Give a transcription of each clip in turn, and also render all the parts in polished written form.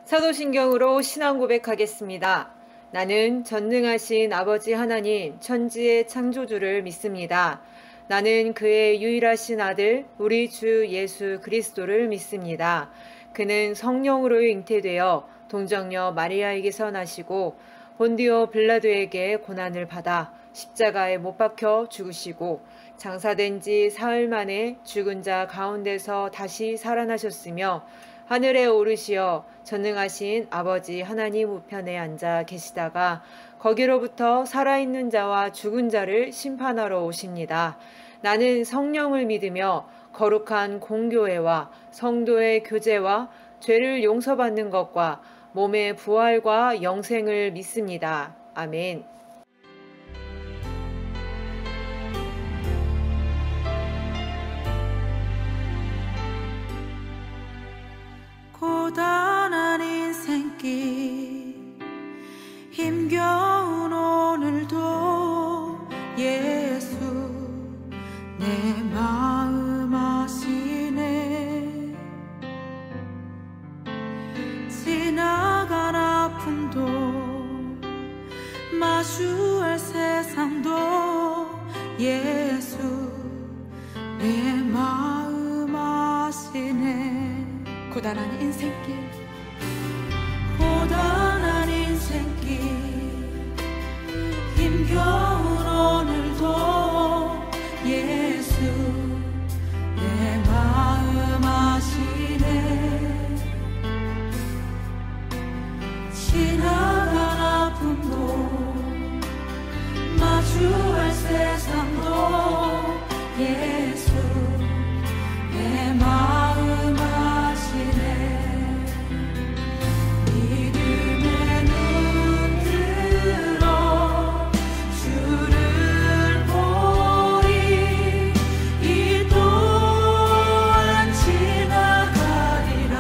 사도신경으로 신앙 고백하겠습니다. 나는 전능하신 아버지 하나님 천지의 창조주를 믿습니다. 나는 그의 유일하신 아들 우리 주 예수 그리스도를 믿습니다. 그는 성령으로 잉태되어 동정녀 마리아에게서 나시고 본디오 빌라도에게 고난을 받아 십자가에 못 박혀 죽으시고 장사된 지 사흘 만에 죽은 자 가운데서 다시 살아나셨으며 하늘에 오르시어 전능하신 아버지 하나님 우편에 앉아 계시다가 거기로부터 살아있는 자와 죽은 자를 심판하러 오십니다. 나는 성령을 믿으며 거룩한 공교회와 성도의 교제와 죄를 용서받는 것과 몸의 부활과 영생을 믿습니다. 아멘. 고단한 인생길 힘겨운 오늘도 예수 내 마음 아시네. 지나간 아픔도 마주할 세상도 예수 내 마음 아시네. 고단한 인생길 힘겨운 오늘도 예수 내 마음 아시네. 지나간 아픔도 마주할 세상도 예수 내 마음 아시네. 믿음의 눈 들어 주를 보리. 이 또한 지나가리라.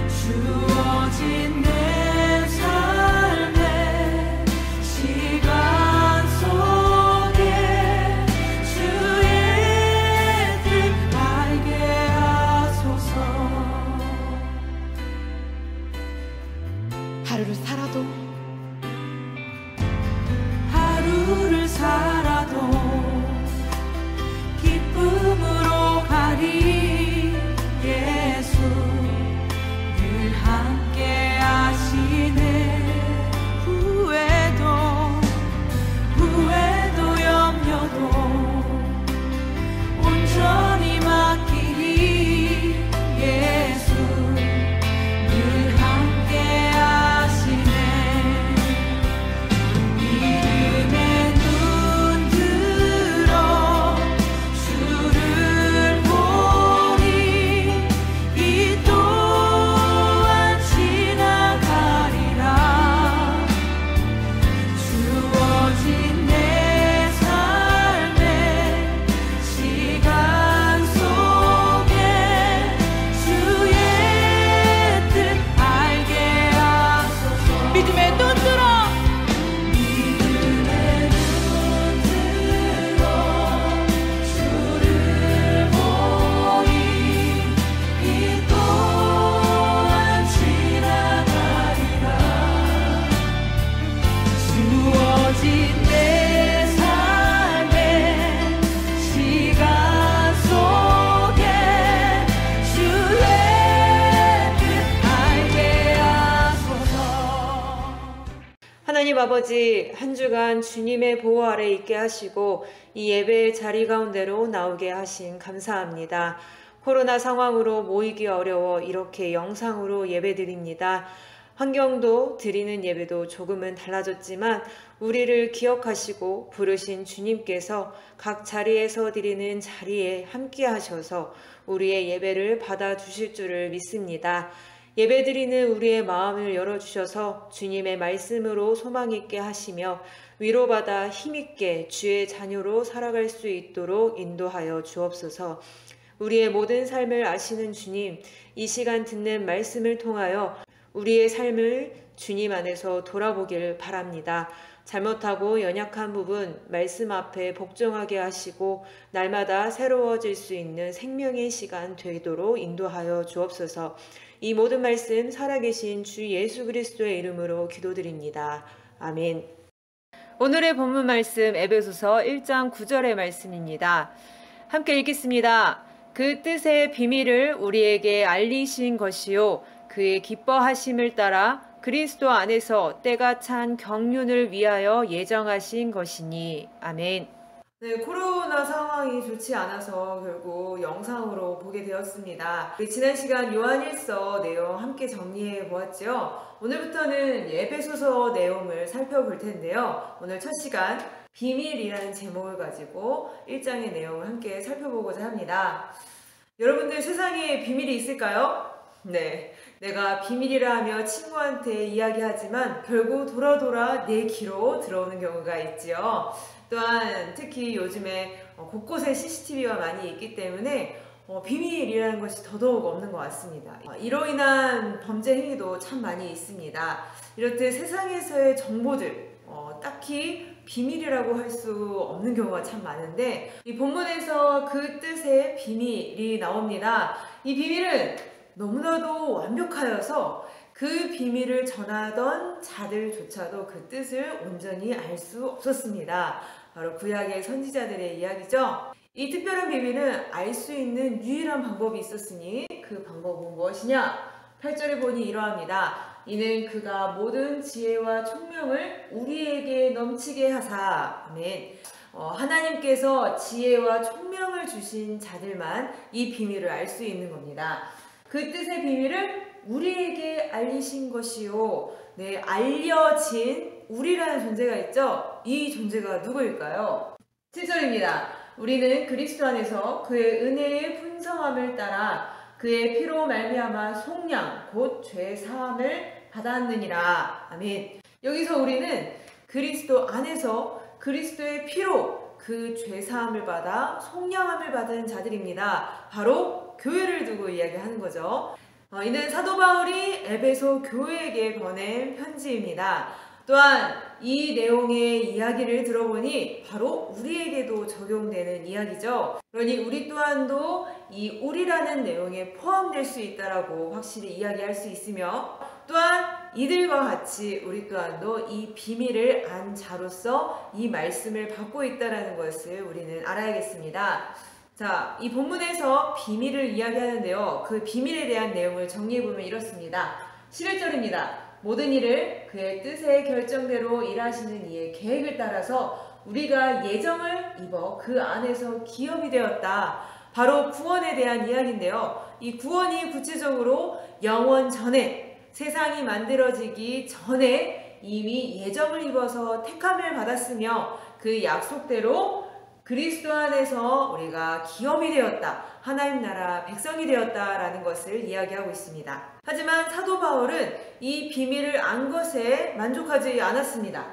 주어진 내 삶의 시간 속에 주의 뜻 알게 하소서. 하루를 살아도 기쁨으로 가리. 예수 늘 함께 하시네. 후회도 염려도 온전히 맡기리. 예수 늘 함께 하시네. 믿음의 눈 들어 주를 보리. 이 또한 지나가리라. 주어진 내 삶의 시간 속에 주의 뜻 알게 하소서. 믿음의 눈 들어 주를 보리. 이 또한 지나가리라. 주어진 내 삶의 시간 속에 주의 뜻 알게 하소서. 하나님 아버지, 한 주간 주님의 보호 아래 있게 하시고 이 예배의 자리 가운데로 나오게 하신 감사합니다. 코로나 상황으로 모이기 어려워 이렇게 영상으로 예배드립니다. 환경도 드리는 예배도 조금은 달라졌지만 우리를 기억하시고 부르신 주님께서 각 자리에서 드리는 자리에 함께 하셔서 우리의 예배를 받아주실 줄을 믿습니다. 예배드리는 우리의 마음을 열어주셔서 주님의 말씀으로 소망 있게 하시며 위로받아 힘있게 주의 자녀로 살아갈 수 있도록 인도하여 주옵소서. 우리의 모든 삶을 아시는 주님, 이 시간 듣는 말씀을 통하여 우리의 삶을 주님 안에서 돌아보길 바랍니다. 잘못하고 연약한 부분 말씀 앞에 복종하게 하시고 날마다 새로워질 수 있는 생명의 시간 되도록 인도하여 주옵소서. 이 모든 말씀 살아계신 주 예수 그리스도의 이름으로 기도드립니다. 아멘. 오늘의 본문 말씀 에베소서 1장 9절의 말씀입니다. 함께 읽겠습니다. 그 뜻의 비밀을 우리에게 알리신 것이요 그의 기뻐하심을 따라 그리스도 안에서 때가 찬 경륜을 위하여 예정하신 것이니. 아멘. 네, 코로나 상황이 좋지 않아서 결국 영상으로 보게 되었습니다. 지난 시간 요한일서 내용 함께 정리해 보았죠. 오늘부터는 에베소서 내용을 살펴볼 텐데요. 오늘 첫 시간 비밀이라는 제목을 가지고 1장의 내용을 함께 살펴보고자 합니다. 여러분들 세상에 비밀이 있을까요? 네, 내가 비밀이라 하며 친구한테 이야기하지만 결국 돌아 내 귀로 들어오는 경우가 있지요. 또한 특히 요즘에 곳곳에 CCTV가 많이 있기 때문에 비밀이라는 것이 더더욱 없는 것 같습니다. 이로 인한 범죄 행위도 참 많이 있습니다. 이렇듯 세상에서의 정보들 딱히 비밀이라고 할 수 없는 경우가 참 많은데 이 본문에서 그 뜻의 비밀이 나옵니다. 이 비밀은 너무나도 완벽하여서 그 비밀을 전하던 자들조차도 그 뜻을 온전히 알 수 없었습니다. 바로 구약의 선지자들의 이야기죠. 이 특별한 비밀은 알 수 있는 유일한 방법이 있었으니 그 방법은 무엇이냐? 8절에 보니 이러합니다. 이는 그가 모든 지혜와 총명을 우리에게 넘치게 하사. 아멘. 하나님께서 지혜와 총명을 주신 자들만 이 비밀을 알 수 있는 겁니다. 그 뜻의 비밀을 우리에게 알리신 것이요. 네, 알려진 우리라는 존재가 있죠. 이 존재가 누구일까요? 7절입니다. 우리는 그리스도 안에서 그의 은혜의 풍성함을 따라 그의 피로 말미암아 속량 곧 죄 사함을 받았느니라. 아멘. 여기서 우리는 그리스도 안에서 그리스도의 피로 그 죄 사함을 받아 속량함을 받은 자들입니다. 바로 교회를 두고 이야기하는 거죠. 이는 사도 바울이 에베소 교회에게 보낸 편지입니다. 또한 이 내용의 이야기를 들어보니 바로 우리에게도 적용되는 이야기죠. 그러니 우리 또한도 이 우리라는 내용에 포함될 수 있다라고 확실히 이야기할 수 있으며 또한 이들과 같이 우리 또한도 이 비밀을 안 자로서 이 말씀을 받고 있다는 것을 우리는 알아야겠습니다. 자, 이 본문에서 비밀을 이야기하는데요. 그 비밀에 대한 내용을 정리해보면 이렇습니다. 11절입니다. 모든 일을 그의 뜻의 결정대로 일하시는 이의 계획을 따라서 우리가 예정을 입어 그 안에서 기업이 되었다. 바로 구원에 대한 이야기인데요. 이 구원이 구체적으로 영원 전에, 세상이 만들어지기 전에 이미 예정을 입어서 택함을 받았으며 그 약속대로 그리스도 안에서 우리가 기업이 되었다. 하나님 나라 백성이 되었다라는 것을 이야기하고 있습니다. 하지만 사도 바울은 이 비밀을 안 것에 만족하지 않았습니다.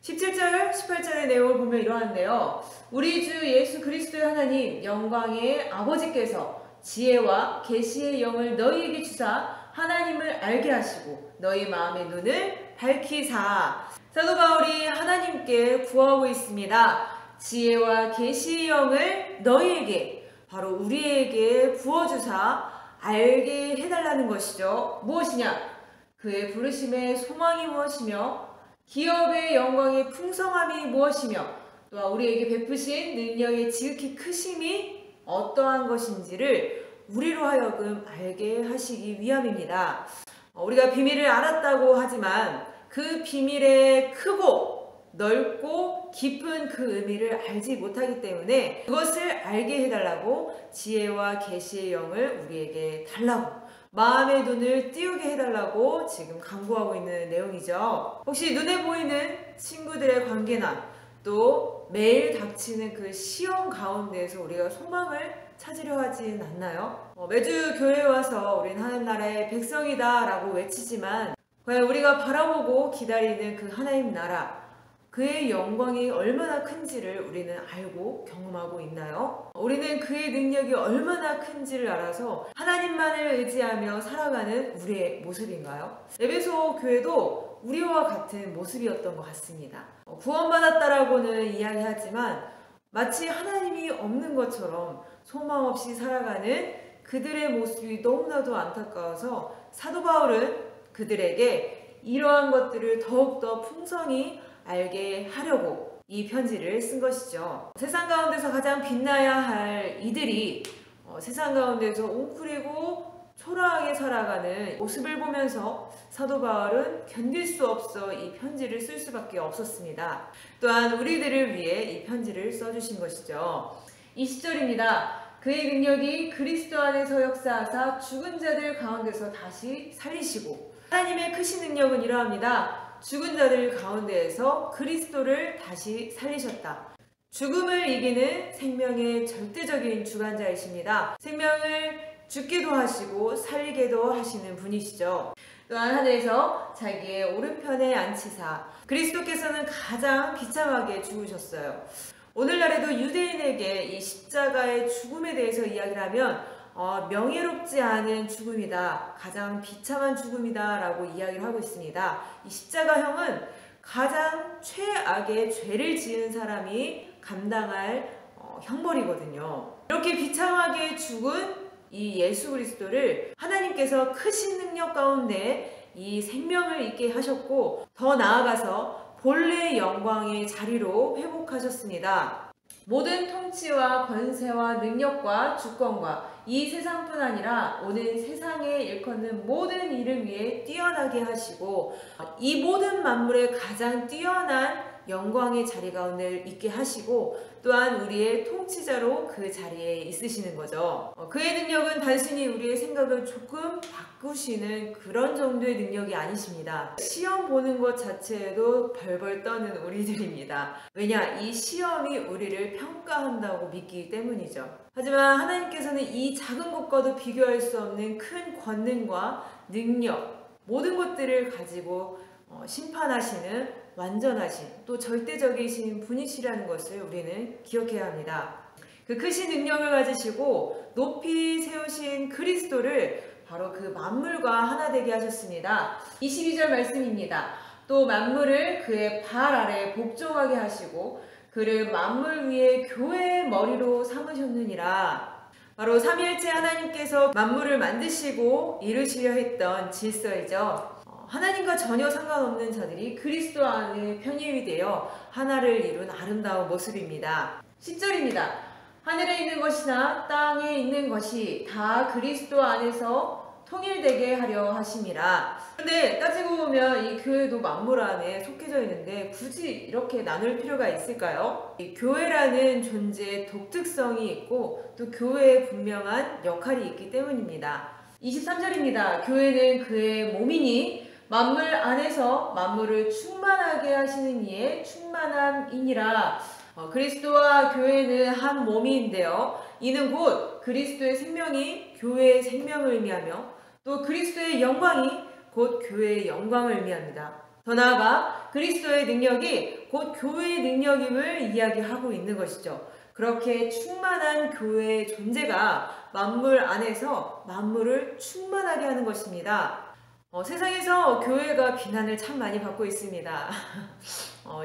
17절, 18절의 내용을 보면 이러한데요. 우리 주 예수 그리스도의 하나님 영광의 아버지께서 지혜와 계시의 영을 너희에게 주사 하나님을 알게 하시고 너희 마음의 눈을 밝히사. 사도 바울이 하나님께 구하고 있습니다. 지혜와 계시의 영을 너희에게, 바로 우리에게 부어주사 알게 해달라는 것이죠. 무엇이냐? 그의 부르심의 소망이 무엇이며 기업의 영광의 풍성함이 무엇이며 또한 우리에게 베푸신 능력의 지극히 크심이 어떠한 것인지를 우리로 하여금 알게 하시기 위함입니다. 우리가 비밀을 알았다고 하지만 그 비밀의 크고 넓고 깊은 그 의미를 알지 못하기 때문에 그것을 알게 해달라고 지혜와 계시의 영을 우리에게 달라고, 마음의 눈을 띄우게 해달라고 지금 강구하고 있는 내용이죠. 혹시 눈에 보이는 친구들의 관계나 또 매일 닥치는 그 시험 가운데에서 우리가 소망을 찾으려 하진 않나요? 매주 교회에 와서 우린 하나님 나라의 백성이다 라고 외치지만 과연 우리가 바라보고 기다리는 그 하나님 나라, 그의 영광이 얼마나 큰지를 우리는 알고 경험하고 있나요? 우리는 그의 능력이 얼마나 큰지를 알아서 하나님만을 의지하며 살아가는 우리의 모습인가요? 에베소 교회도 우리와 같은 모습이었던 것 같습니다. 구원받았다라고는 이야기하지만 마치 하나님이 없는 것처럼 소망 없이 살아가는 그들의 모습이 너무나도 안타까워서 사도 바울은 그들에게 이러한 것들을 더욱더 풍성히 알게 하려고 이 편지를 쓴 것이죠. 세상 가운데서 가장 빛나야 할 이들이 세상 가운데서 웅크리고 초라하게 살아가는 모습을 보면서 사도 바울은 견딜 수 없어 이 편지를 쓸 수밖에 없었습니다. 또한 우리들을 위해 이 편지를 써주신 것이죠. 20절입니다. 그의 능력이 그리스도 안에서 역사하사 죽은 자들 가운데서 다시 살리시고, 하나님의 크신 능력은 이러합니다. 죽은 자들 가운데에서 그리스도를 다시 살리셨다. 죽음을 이기는 생명의 절대적인 주관자이십니다. 생명을 죽기도 하시고 살리게도 하시는 분이시죠. 또한 하늘에서 자기의 오른편에 앉히사 그리스도께서는 가장 비참하게 죽으셨어요. 오늘날에도 유대인에게 이 십자가의 죽음에 대해서 이야기를 하면 명예롭지 않은 죽음이다, 가장 비참한 죽음이다 라고 이야기를 하고 있습니다. 이 십자가형은 가장 최악의 죄를 지은 사람이 감당할 형벌이거든요. 이렇게 비참하게 죽은 이 예수 그리스도를 하나님께서 크신 능력 가운데 이 생명을 있게 하셨고, 더 나아가서 본래 영광의 자리로 회복하셨습니다. 모든 통치와 권세와 능력과 주권과 이 세상뿐 아니라 오는 세상에 일컫는 모든 일을 위해 뛰어나게 하시고, 이 모든 만물의 가장 뛰어난 영광의 자리 가운데 있게 하시고, 또한 우리의 통치자로 그 자리에 있으시는 거죠. 그의 능력은 단순히 우리의 생각을 조금 바꾸시는 그런 정도의 능력이 아니십니다. 시험 보는 것 자체에도 벌벌 떠는 우리들입니다. 왜냐? 이 시험이 우리를 평가한다고 믿기 때문이죠. 하지만 하나님께서는 이 작은 것과도 비교할 수 없는 큰 권능과 능력, 모든 것들을 가지고 심판하시는 완전하신, 또 절대적이신 분이시라는 것을 우리는 기억해야 합니다. 그 크신 능력을 가지시고 높이 세우신 그리스도를 바로 그 만물과 하나 되게 하셨습니다. 22절 말씀입니다. 또 만물을 그의 발 아래 복종하게 하시고 그를 만물 위에 교회의 머리로 삼으셨느니라. 바로 삼위일체 하나님께서 만물을 만드시고 이루시려 했던 질서이죠. 하나님과 전혀 상관없는 자들이 그리스도 안에 편입이 되어 하나를 이룬 아름다운 모습입니다. 10절입니다. 하늘에 있는 것이나 땅에 있는 것이 다 그리스도 안에서 통일되게 하려 하심이라. 그런데 따지고 보면 이 교회도 만물 안에 속해져 있는데 굳이 이렇게 나눌 필요가 있을까요? 이 교회라는 존재의 독특성이 있고 또 교회에 분명한 역할이 있기 때문입니다. 23절입니다. 교회는 그의 몸이니 만물 안에서 만물을 충만하게 하시는 이의 충만함이니라. 그리스도와 교회는 한 몸인데요. 이는 곧 그리스도의 생명이 교회의 생명을 의미하며 또 그리스도의 영광이 곧 교회의 영광을 의미합니다. 더 나아가 그리스도의 능력이 곧 교회의 능력임을 이야기하고 있는 것이죠. 그렇게 충만한 교회의 존재가 만물 안에서 만물을 충만하게 하는 것입니다. 세상에서 교회가 비난을 참 많이 받고 있습니다.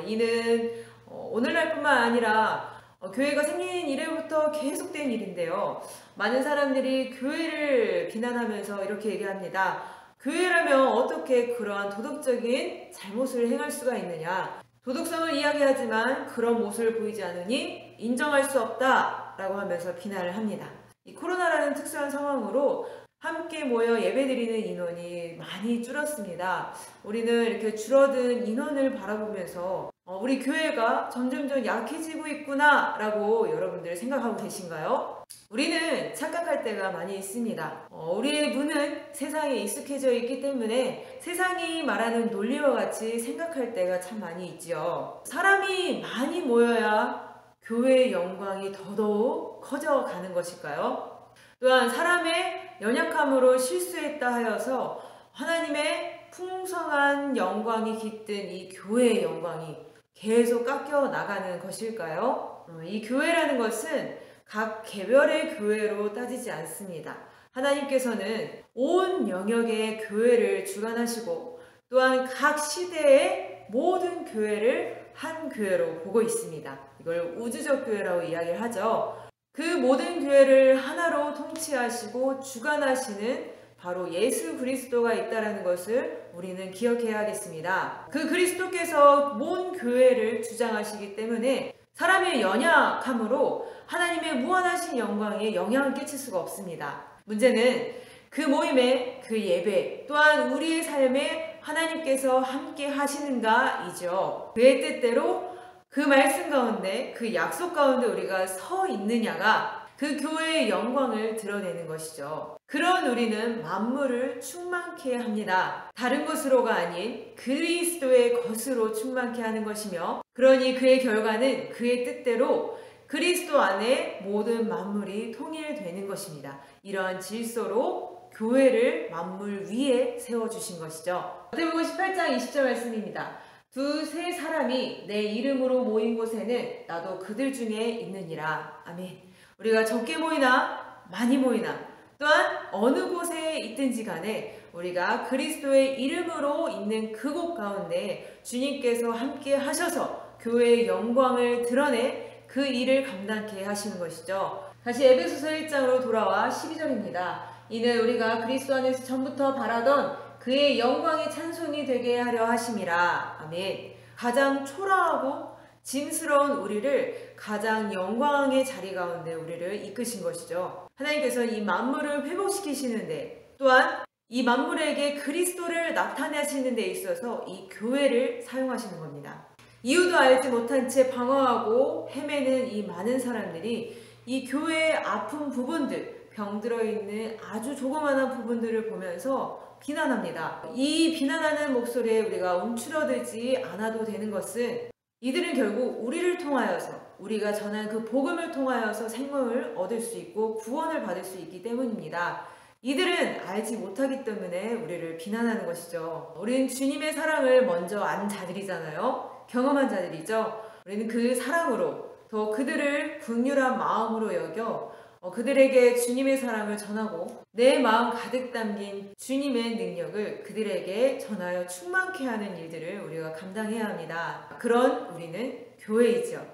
이는 오늘날뿐만 아니라 교회가 생긴 이래부터 계속된 일인데요. 많은 사람들이 교회를 비난하면서 이렇게 얘기합니다. 교회라면 어떻게 그러한 도덕적인 잘못을 행할 수가 있느냐. 도덕성을 이야기하지만 그런 모습을 보이지 않으니 인정할 수 없다 라고 하면서 비난을 합니다. 이 코로나라는 특수한 상황으로 함께 모여 예배드리는 인원이 많이 줄었습니다. 우리는 이렇게 줄어든 인원을 바라보면서 우리 교회가 점점점 약해지고 있구나 라고 여러분들 생각하고 계신가요? 우리는 착각할 때가 많이 있습니다. 우리의 눈은 세상에 익숙해져 있기 때문에 세상이 말하는 논리와 같이 생각할 때가 참 많이 있지요. 사람이 많이 모여야 교회의 영광이 더더욱 커져가는 것일까요? 또한 사람의 연약함으로 실수했다 하여서 하나님의 풍성한 영광이 깃든 이 교회의 영광이 계속 깎여 나가는 것일까요? 이 교회라는 것은 각 개별의 교회로 따지지 않습니다. 하나님께서는 온 영역의 교회를 주관하시고 또한 각 시대의 모든 교회를 한 교회로 보고 있습니다. 이걸 우주적 교회라고 이야기를 하죠. 그 모든 교회를 하나로 통치하시고 주관하시는 바로 예수 그리스도가 있다는 것을 우리는 기억해야 하겠습니다. 그 그리스도께서 모든 교회를 주장하시기 때문에 사람의 연약함으로 하나님의 무한하신 영광에 영향을 끼칠 수가 없습니다. 문제는 그 모임에, 그 예배, 또한 우리의 삶에 하나님께서 함께 하시는가이죠. 그의 뜻대로 그 말씀 가운데, 그 약속 가운데 우리가 서 있느냐가 그 교회의 영광을 드러내는 것이죠. 그런 우리는 만물을 충만케 합니다. 다른 것으로가 아닌 그리스도의 것으로 충만케 하는 것이며, 그러니 그의 결과는 그의 뜻대로 그리스도 안에 모든 만물이 통일되는 것입니다. 이러한 질서로 교회를 만물 위에 세워주신 것이죠. 마태복음 18장 20절 말씀입니다. 두세 사람이 내 이름으로 모인 곳에는 나도 그들 중에 있느니라. 아멘. 우리가 적게 모이나 많이 모이나 또한 어느 곳에 있든지 간에 우리가 그리스도의 이름으로 있는 그곳 가운데 주님께서 함께 하셔서 교회의 영광을 드러내 그 일을 감당케 하시는 것이죠. 다시 에베소서 1장으로 돌아와 12절입니다. 이는 우리가 그리스도 안에서 전부터 바라던 그의 영광의 찬송이 되게 하려 하심이라. 아멘. 가장 초라하고 짐스러운 우리를 가장 영광의 자리 가운데 우리를 이끄신 것이죠. 하나님께서는 이 만물을 회복시키시는데 또한 이 만물에게 그리스도를 나타내시는 데 있어서 이 교회를 사용하시는 겁니다. 이유도 알지 못한 채 방황하고 헤매는 이 많은 사람들이 이 교회의 아픈 부분들, 병들어 있는 아주 조그마한 부분들을 보면서 비난합니다. 이 비난하는 목소리에 우리가 움츠러들지 않아도 되는 것은 이들은 결국 우리를 통하여서 우리가 전한 그 복음을 통하여서 생명을 얻을 수 있고 구원을 받을 수 있기 때문입니다. 이들은 알지 못하기 때문에 우리를 비난하는 것이죠. 우리는 주님의 사랑을 먼저 안 자들이잖아요. 경험한 자들이죠. 우리는 그 사랑으로 더 그들을 긍휼한 마음으로 여겨 그들에게 주님의 사랑을 전하고 내 마음 가득 담긴 주님의 능력을 그들에게 전하여 충만케 하는 일들을 우리가 감당해야 합니다. 그런 우리는 교회이죠.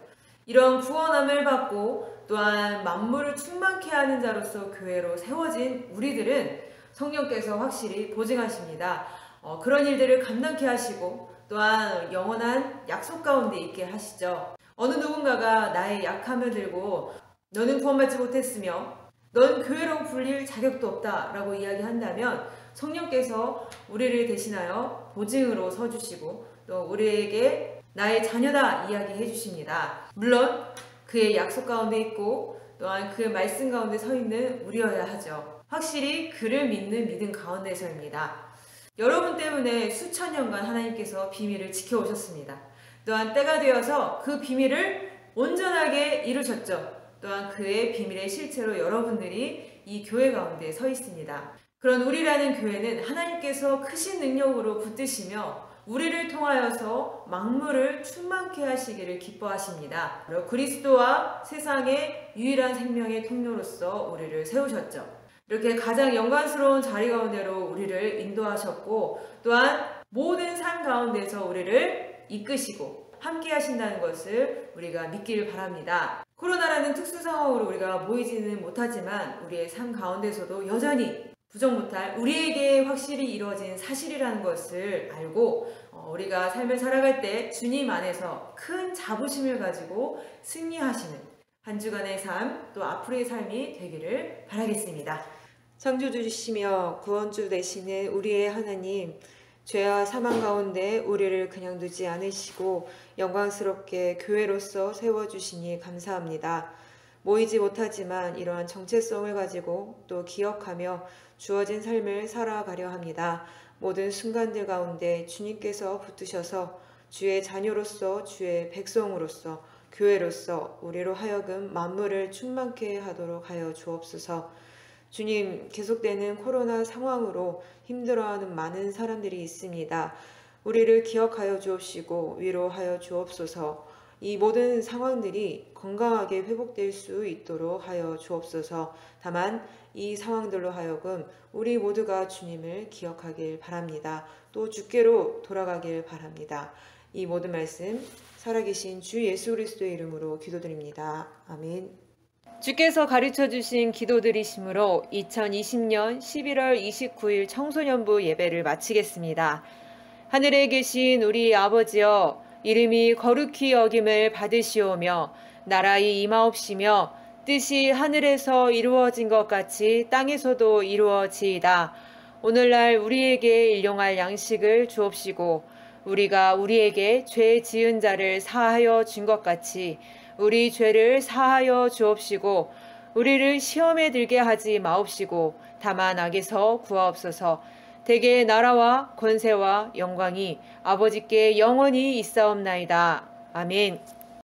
이런 구원함을 받고 또한 만물을 충만케 하는 자로서 교회로 세워진 우리들은 성령께서 확실히 보증하십니다. 그런 일들을 감당케 하시고 또한 영원한 약속 가운데 있게 하시죠. 어느 누군가가 나의 약함을 들고 너는 구원받지 못했으며 넌 교회로 불릴 자격도 없다 라고 이야기한다면 성령께서 우리를 대신하여 보증으로 서주시고 또 우리에게 나의 자녀다 이야기해 주십니다. 물론 그의 약속 가운데 있고 또한 그의 말씀 가운데 서 있는 우리여야 하죠. 확실히 그를 믿는 믿음 가운데서입니다. 여러분 때문에 수천 년간 하나님께서 비밀을 지켜오셨습니다. 또한 때가 되어서 그 비밀을 온전하게 이루셨죠. 또한 그의 비밀의 실체로 여러분들이 이 교회 가운데 서 있습니다. 그런 우리라는 교회는 하나님께서 크신 능력으로 붙드시며 우리를 통하여서 만물을 충만케 하시기를 기뻐하십니다. 그리스도와 세상의 유일한 생명의 통로로서 우리를 세우셨죠. 이렇게 가장 영광스러운 자리 가운데로 우리를 인도하셨고 또한 모든 삶 가운데서 우리를 이끄시고 함께 하신다는 것을 우리가 믿기를 바랍니다. 코로나라는 특수 상황으로 우리가 모이지는 못하지만 우리의 삶 가운데서도 여전히 부정 못할 우리에게 확실히 이루어진 사실이라는 것을 알고 우리가 삶을 살아갈 때 주님 안에서 큰 자부심을 가지고 승리하시는 한 주간의 삶 또 앞으로의 삶이 되기를 바라겠습니다. 창조주시며 구원주 되시는 우리의 하나님, 죄와 사망 가운데 우리를 그냥 두지 않으시고 영광스럽게 교회로서 세워주시니 감사합니다. 모이지 못하지만 이러한 정체성을 가지고 또 기억하며 주어진 삶을 살아가려 합니다. 모든 순간들 가운데 주님께서 붙드셔서 주의 자녀로서 주의 백성으로서 교회로서 우리로 하여금 만물을 충만케 하도록 하여 주옵소서. 주님, 계속되는 코로나 상황으로 힘들어하는 많은 사람들이 있습니다. 우리를 기억하여 주옵시고 위로하여 주옵소서. 이 모든 상황들이 건강하게 회복될 수 있도록 하여 주옵소서. 다만 이 상황들로 하여금 우리 모두가 주님을 기억하길 바랍니다. 또 주께로 돌아가길 바랍니다. 이 모든 말씀 살아계신 주 예수 그리스도의 이름으로 기도드립니다. 아멘. 주께서 가르쳐 주신 기도드리심으로 2020년 11월 29일 청소년부 예배를 마치겠습니다. 하늘에 계신 우리 아버지여, 이름이 거룩히 여김을 받으시오며 나라의 임하옵시며 뜻이 하늘에서 이루어진 것 같이 땅에서도 이루어지이다. 오늘날 우리에게 일용할 양식을 주옵시고 우리가 우리에게 죄 지은 자를 사하여 준 것 같이 우리 죄를 사하여 주옵시고 우리를 시험에 들게 하지 마옵시고 다만 악에서 구하옵소서. 대개 나라와 권세와 영광이 아버지께 영원히 있사옵나이다. 아멘.